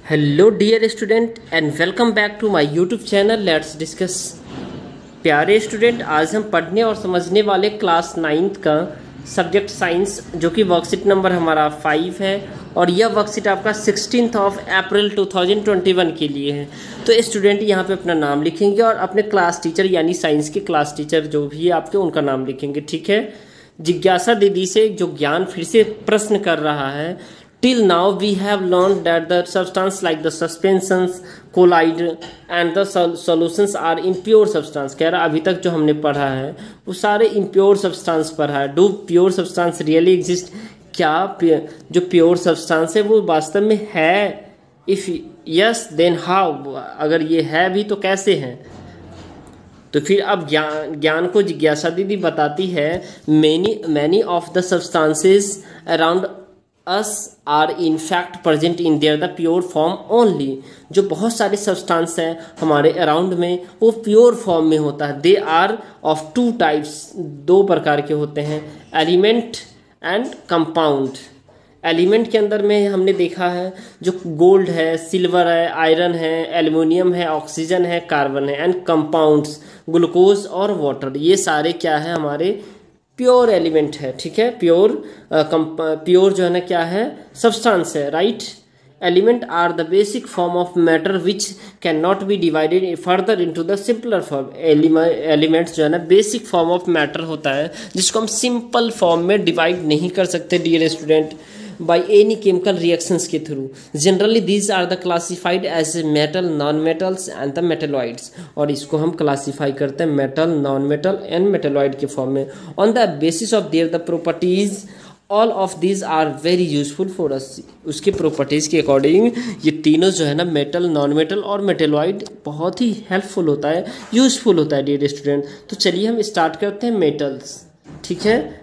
Hello dear student and welcome back to my YouTube channel let's discuss. प्यारे student, आज हम पढ़ने और समझने वाले क्लास 9th का सब्जेक्ट साइंस, जो कि वर्कशीट नंबर हमारा 5 है और यह वर्कशीट आपका 16 अप्रैल 2021 के लिए है। तो स्टूडेंट यहाँ पे अपना नाम लिखेंगे और अपने क्लास टीचर यानी साइंस के क्लास टीचर जो भी है आपके, उनका नाम लिखेंगे। ठीक है। जिज्ञासा दीदी से जो ज्ञान फिर से प्रश्न कर रहा है, till now we have learned that the substance like the suspensions collide and the solutions are impure substance। कह रहा अभी तक जो हमने पढ़ा है वो सारे impure substance पढ़ा है। do pure substance really exist? क्या जो प्योर सब्सटेंस है वो वास्तव में है? If yes then how? अगर ये है भी तो कैसे हैं? तो फिर अब ज्ञान को जिज्ञासा दीदी बताती है, many of the substances around us are in fact present in their the pure form only. जो बहुत सारे सब्सटेंस हैं हमारे अराउंड में वो प्योर फॉर्म में होता है। They are of two types, दो प्रकार के होते हैं, एलिमेंट एंड कंपाउंड। एलिमेंट के अंदर में हमने देखा है जो गोल्ड है, सिल्वर है, आयरन है, एल्युमिनियम है, ऑक्सीजन है, कार्बन है। एंड कंपाउंड्स ग्लूकोज और वाटर, ये सारे क्या है हमारे प्योर एलिमेंट है। ठीक है। प्योर जो है ना क्या है, सब्सटेंस है। Right. Element are the basic form of matter which can not be divided further into the simpler form. Elements जो है ना बेसिक फॉर्म ऑफ मैटर होता है जिसको हम सिंपल फॉर्म में डिवाइड नहीं कर सकते dear student by any chemical reactions के through. Generally these are the classified as metal, non-metals and the metalloids। और इसको हम क्लासीफाई करते हैं metal, non metal and metalloid के फॉर्म में। On the basis of their the properties all of these are very useful for us. उसके properties के according ये तीनों जो है ना मेटल, नॉन मेटल और मेटेलॉइड बहुत ही हेल्पफुल होता है, यूजफुल होता है डियर स्टूडेंट। तो चलिए हम स्टार्ट करते हैं मेटल्स। ठीक है,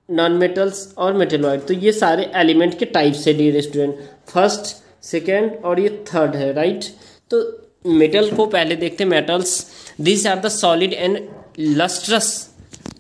नॉन मेटल्स और मेटेलॉइड। तो ये सारे एलिमेंट के टाइप्स है डियर स्टूडेंट, फर्स्ट, सेकेंड और ये थर्ड है। राइट। तो मेटल को पहले देखते हैं। Metals this are the solid and lustrous,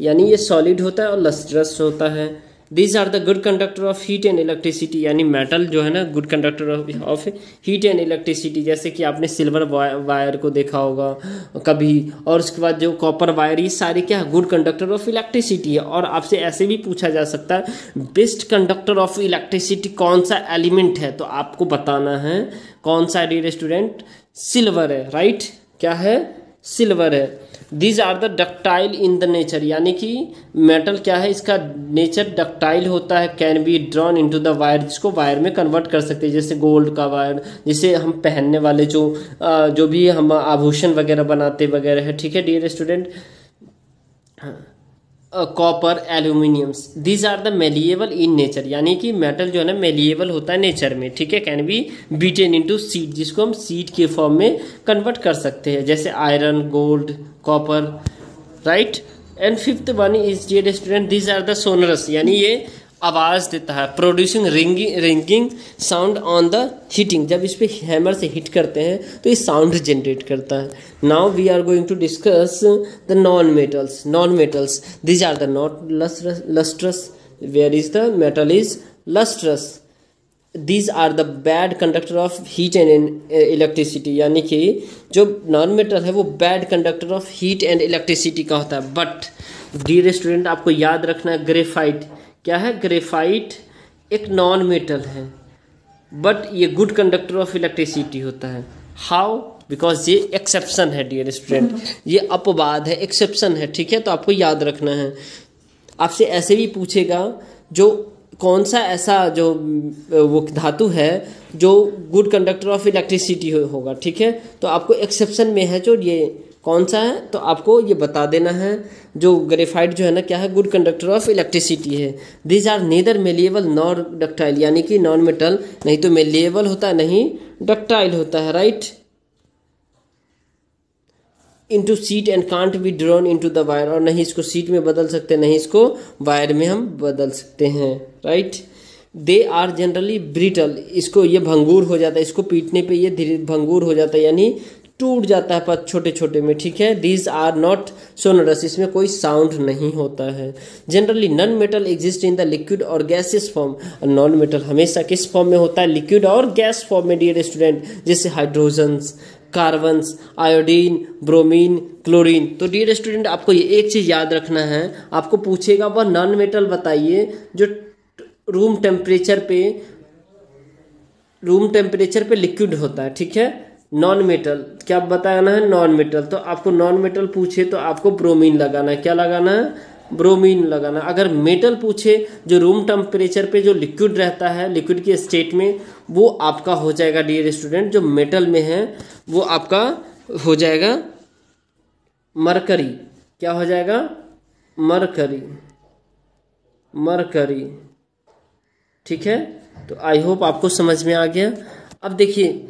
यानी ये सॉलिड होता है और लस्ट्रस होता है। This are the good conductor of heat and electricity, यानी मेटल जो है ना good conductor of heat and electricity. जैसे कि आपने सिल्वर वायर को देखा होगा कभी, और उसके बाद जो कॉपर वायर, ये सारे क्या है, गुड कंडक्टर ऑफ इलेक्ट्रिसिटी है। और आपसे ऐसे भी पूछा जा सकता है बेस्ट कंडक्टर ऑफ इलेक्ट्रिसिटी कौन सा एलिमेंट है, तो आपको बताना है कौन सा डियर स्टूडेंट, सिल्वर है। राइट। क्या है, सिल्वर है। These are the ductile in the nature, यानी कि मेटल क्या है, इसका नेचर डक्टाइल होता है। Can be drawn into the wire, जिसको वायर में कन्वर्ट कर सकते हैं, जैसे गोल्ड का वायर, जिसे हम पहनने वाले जो भी हम आभूषण वगैरह बनाते वगैरह है। ठीक है dear student. Copper, aluminiums, these are the malleable in nature, यानी कि मेटल जो है ना मेलिएबल होता है नेचर में। ठीक है। Can be beaten into seed, जिसको हम सीड के फॉर्म में कन्वर्ट कर सकते हैं, जैसे iron, gold, copper. Right. And fifth one is dear student these are the sonorous, यानी ये आवाज़ देता है, producing ringing sound on the heating. जब इस पे हैमर से हिट करते हैं तो ये साउंड जनरेट करता है। Now we are going to discuss the non metals. Non metals these are the not lustrous, where is the metal is lustrous. These are the bad conductor of heat and electricity, यानी कि जो non metal है वो bad conductor of heat and electricity का होता है। But dear student आपको याद रखना है, ग्रेफाइट क्या है, ग्रेफाइट एक नॉन मेटल है बट ये गुड कंडक्टर ऑफ इलेक्ट्रिसिटी होता है। हाउ? बिकॉज ये एक्सेप्शन है डियर स्टूडेंट, ये अपवाद है, एक्सेप्शन है। ठीक है। तो आपको याद रखना है। आपसे ऐसे भी पूछेगा जो कौन सा ऐसा जो वो धातु है जो गुड कंडक्टर ऑफ इलेक्ट्रिसिटी होगा। ठीक है। तो आपको एक्सेप्शन में है जो ये कौन सा है, तो आपको ये बता देना है। जो ग्रेफाइट जो है ना क्या है, गुड कंडक्टर ऑफ इलेक्ट्रिसिटी है। These are neither malleable nor ductile, यानी कि नॉन मेटल नहीं तो मेलिएबल होता है नहीं डक्टाइल होता है। Right. Into seat and can't be drawn into the wire, और नहीं इसको सीट में बदल सकते, नहीं इसको वायर में हम बदल सकते हैं। Right. They are generally brittle, इसको ये भंगूर हो जाता है, इसको पीटने पे ये धीरे भंगूर हो जाता है, यानी टूट जाता है पर छोटे छोटे में, ठीक है। दीज आर नॉट सोनरस, इसमें कोई साउंड नहीं होता है। Generally non metal exist in the liquid और गैसेस फॉर्म, नॉन मेटल हमेशा किस फॉर्म में होता है, लिक्विड और गैस फॉर्म में डियर स्टूडेंट, जैसे hydrogens, carbons, iodine, bromine, chlorine. तो डियर स्टूडेंट आपको ये एक चीज याद रखना है, आपको पूछेगा वह नॉन मेटल बताइए जो रूम टेम्परेचर पे लिक्विड होता है, ठीक है। नॉन मेटल क्या बताना है, नॉन मेटल। तो आपको नॉन मेटल पूछे तो आपको ब्रोमीन लगाना है, क्या लगाना है, ब्रोमीन लगाना। अगर मेटल पूछे जो रूम टेम्परेचर पे जो लिक्विड रहता है, लिक्विड के स्टेट में, वो आपका हो जाएगा डियर स्टूडेंट, जो मेटल में है वो आपका हो जाएगा मरकरी। क्या हो जाएगा, मरकरी, मरकरी, ठीक है। तो आई होप आपको समझ में आ गया। अब देखिए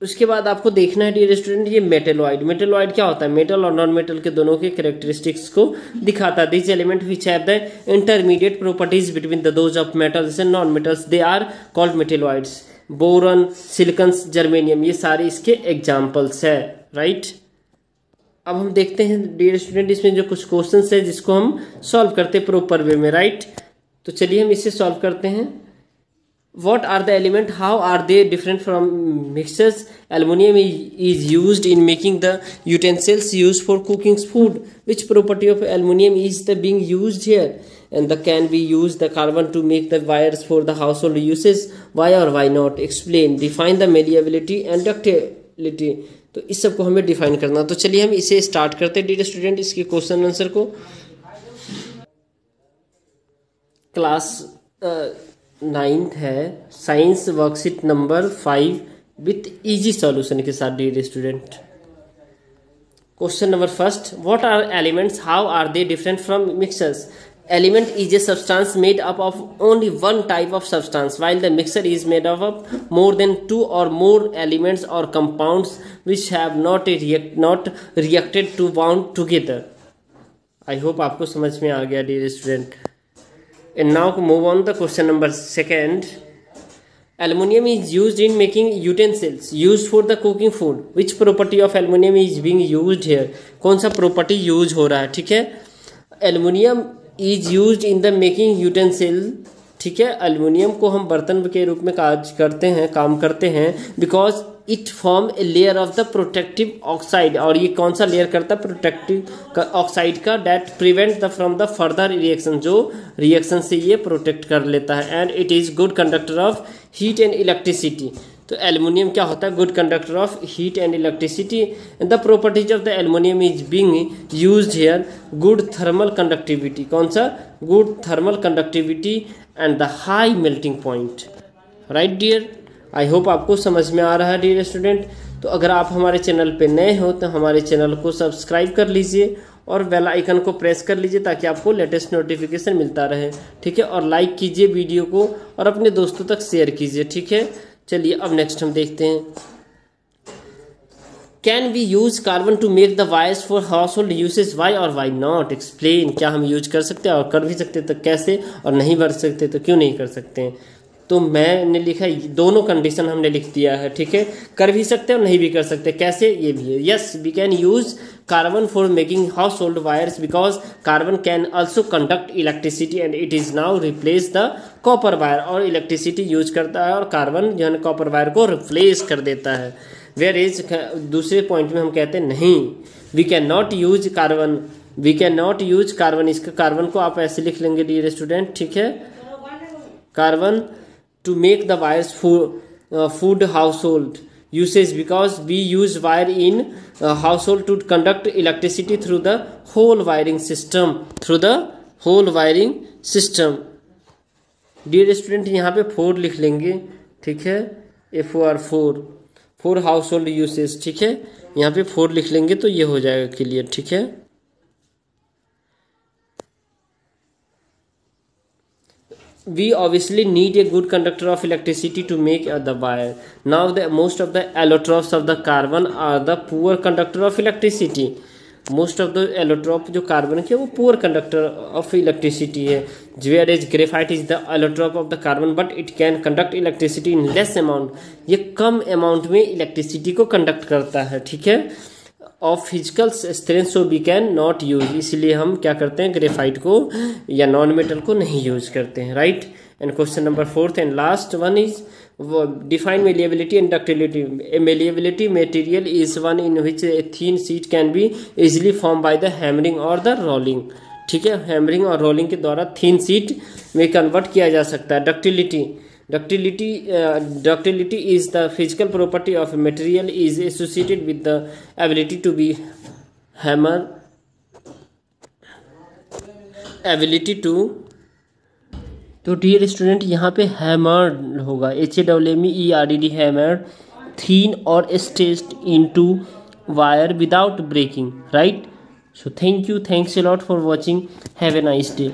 उसके बाद आपको देखना है डियर स्टूडेंट ये मेटेलॉइड। मेटेलॉइड क्या होता है, मेटल और नॉन मेटल के दोनों के कैरेक्टरिस्टिक्स को दिखाता है। This element which have the intermediate properties between the those of metals and non metals, they are called metalloids. Boron, silicon, germanium, ये सारे इसके एग्जाम्पल्स है, राइट। अब हम देखते हैं डियर स्टूडेंट इसमें जो कुछ क्वेश्चंस है जिसको हम सॉल्व करते प्रॉपर वे में, राइट। तो चलिए हम इसे सॉल्व करते हैं। What are the element? How are they different from mixtures? Aluminium is used in making the utensils used for cooking food. Which property of aluminium is the being used here? And the can we use the carbon to make the wires for the household uses? Why or why not? Explain. Define the malleability and ductility. तो इस सब को हमें define करना। तो चलिए हम इसे स्टार्ट करते हैं डियर स्टूडेंट इसके क्वेश्चन आंसर को। क्लास 9th है, science worksheet number 5 with easy solution के साथ dear student. Question number first, what are elements, how are they different from mixtures? Element is a substance made up of only one type of substance while the mixture is made up of more than 2 or more elements or compounds which have not reacted to bound together. I hope आपको समझ में आ गया dear student. And now move on the question number 2. Aluminium is used in making utensils used for the cooking food. Which property of aluminium is being used here? कौन सा property use हो रहा है, ठीक है। Aluminium is used in the making utensil, ठीक है। Aluminium को हम बर्तन के रूप में काम करते हैं because it form a layer of the protective oxide. और ये कौन सा लेयर करता है, प्रोटेक्टिव ऑक्साइड का, that prevent the from the further reaction, जो रिएक्शन से ये प्रोटेक्ट कर लेता है। And it is good conductor of heat and electricity. तो एल्युमिनियम क्या होता है, good conductor of heat and electricity. The properties of the aluminium is being used here, good thermal conductivity, कौन सा, good thermal conductivity and the high melting point, right dear. I hope आपको समझ में आ रहा है डियर स्टूडेंट। तो अगर आप हमारे चैनल पे नए हो तो हमारे चैनल को सब्सक्राइब कर लीजिए और बेल आइकन को प्रेस कर लीजिए ताकि आपको लेटेस्ट नोटिफिकेशन मिलता रहे, ठीक है। और लाइक कीजिए वीडियो को और अपने दोस्तों तक शेयर कीजिए, ठीक है। चलिए अब नेक्स्ट हम देखते हैं। Can we use carbon to make the wires for household usage, why और वाई नॉट? एक्सप्लेन। क्या हम यूज कर सकते हैं और कर भी सकते तो कैसे, और नहीं कर सकते तो क्यों नहीं कर सकते हैं? तो मैंने लिखा दोनों कंडीशन हमने लिख दिया है, ठीक है। कर भी सकते हैं और नहीं भी कर सकते, कैसे, ये भी है। Yes, we can use carbon for making household wires because carbon can also conduct electricity and it is now replace the copper wire. और इलेक्ट्रिसिटी यूज करता है और कार्बन जो है कॉपर वायर को रिप्लेस कर देता है। वेयर इज दूसरे पॉइंट में हम कहते हैं नहीं, we can not use carbon, we can not use carbon. इसका कार्बन को आप ऐसे लिख लेंगे डियर स्टूडेंट, ठीक है। Carbon to make the wires for food household usage because we use wire in household to conduct electricity through the whole wiring system, through the whole wiring system. Dear student यहाँ पे 4 लिख लेंगे, ठीक है। Four house hold usage, ठीक है। यहाँ पे 4 लिख लेंगे तो ये हो जाएगा क्लियर, ठीक है। We obviously need a good conductor of electricity to make the wire. Now the most of the allotropes of the carbon are the poor conductor of electricity. Most of the allotrope जो carbon की है वो poor conductor of electricity है, whereas graphite is the allotrope of the carbon but it can conduct electricity in less amount. ये कम amount में electricity को conduct करता है, ठीक है, of physical strength, so we can not use, इसलिए हम क्या करते हैं ग्रेफाइट को या नॉन मेटल को नहीं यूज करते हैं, right. And question number 4th and last one is define malleability and ductility. A malleability material is one in which a thin sheet can be easily formed by the hammering or the rolling, ठीक है, hammering और rolling के द्वारा thin sheet में convert किया जा सकता है। Ductility is the physical property of material is associated with the ability to be hammer, ability to, तो डियर स्टूडेंट यहाँ पे हैमर्ड होगा, HAMMERED, हैमर्ड, थीन और stretched into wire without breaking, right. So thanks a lot for watching. Have a nice day.